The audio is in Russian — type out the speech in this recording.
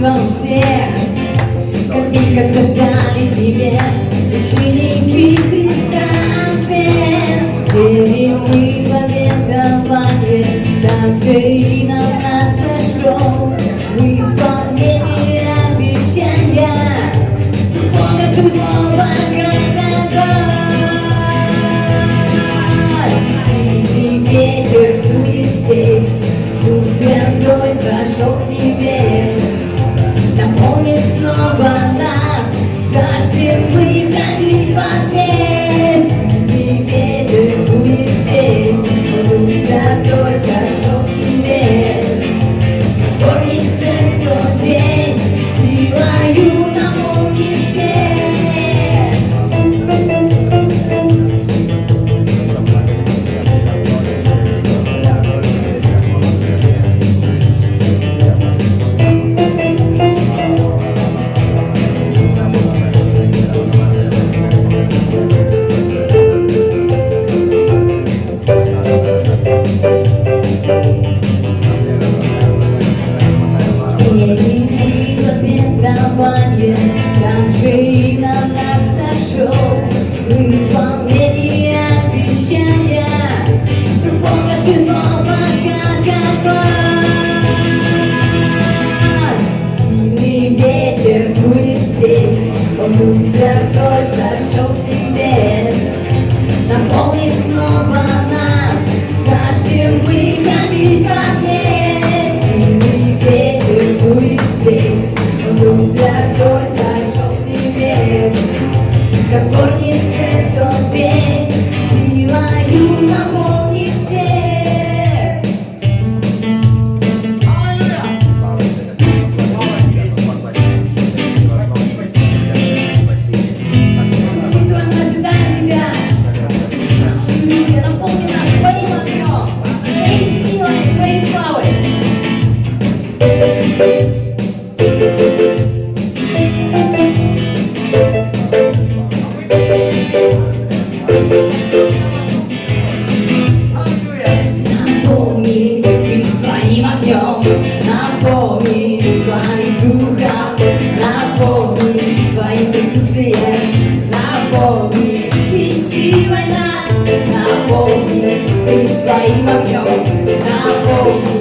чувством всех, как день, когда ждались небес, ученики Христа опять. Верим мы в обетование, также и на нас сошел в исполнении обещания Бога живого, как огонь. Сильный ветер дует здесь, Дух Святой сошел с небес, наполнит снова нас, жаждем мы ходить во весь. Сильный ветер дует здесь, Дух Святой сошел с небес, горнице в тот день силою наполнит всех. Также и на нас сошел в исполнении обещания Бога живого, как огонь. Сильный ветер дует здесь, Дух Святой сошел с небес, наполнит снова нас, жаждем мы ходить во весь. Сильный ветер дует здесь, Дух Святой сошел с небес, как горнице в тот день силою наполнит всех. Святой, мы ожидаем Тебя. Аллилуйя, наполни нас своим огнем, своей силой, своей славой. Наполни ты своим огнем, наполни своим духом, наполни своим присутствием, наполни ты силой нас, наполни ты своим огнем, наполни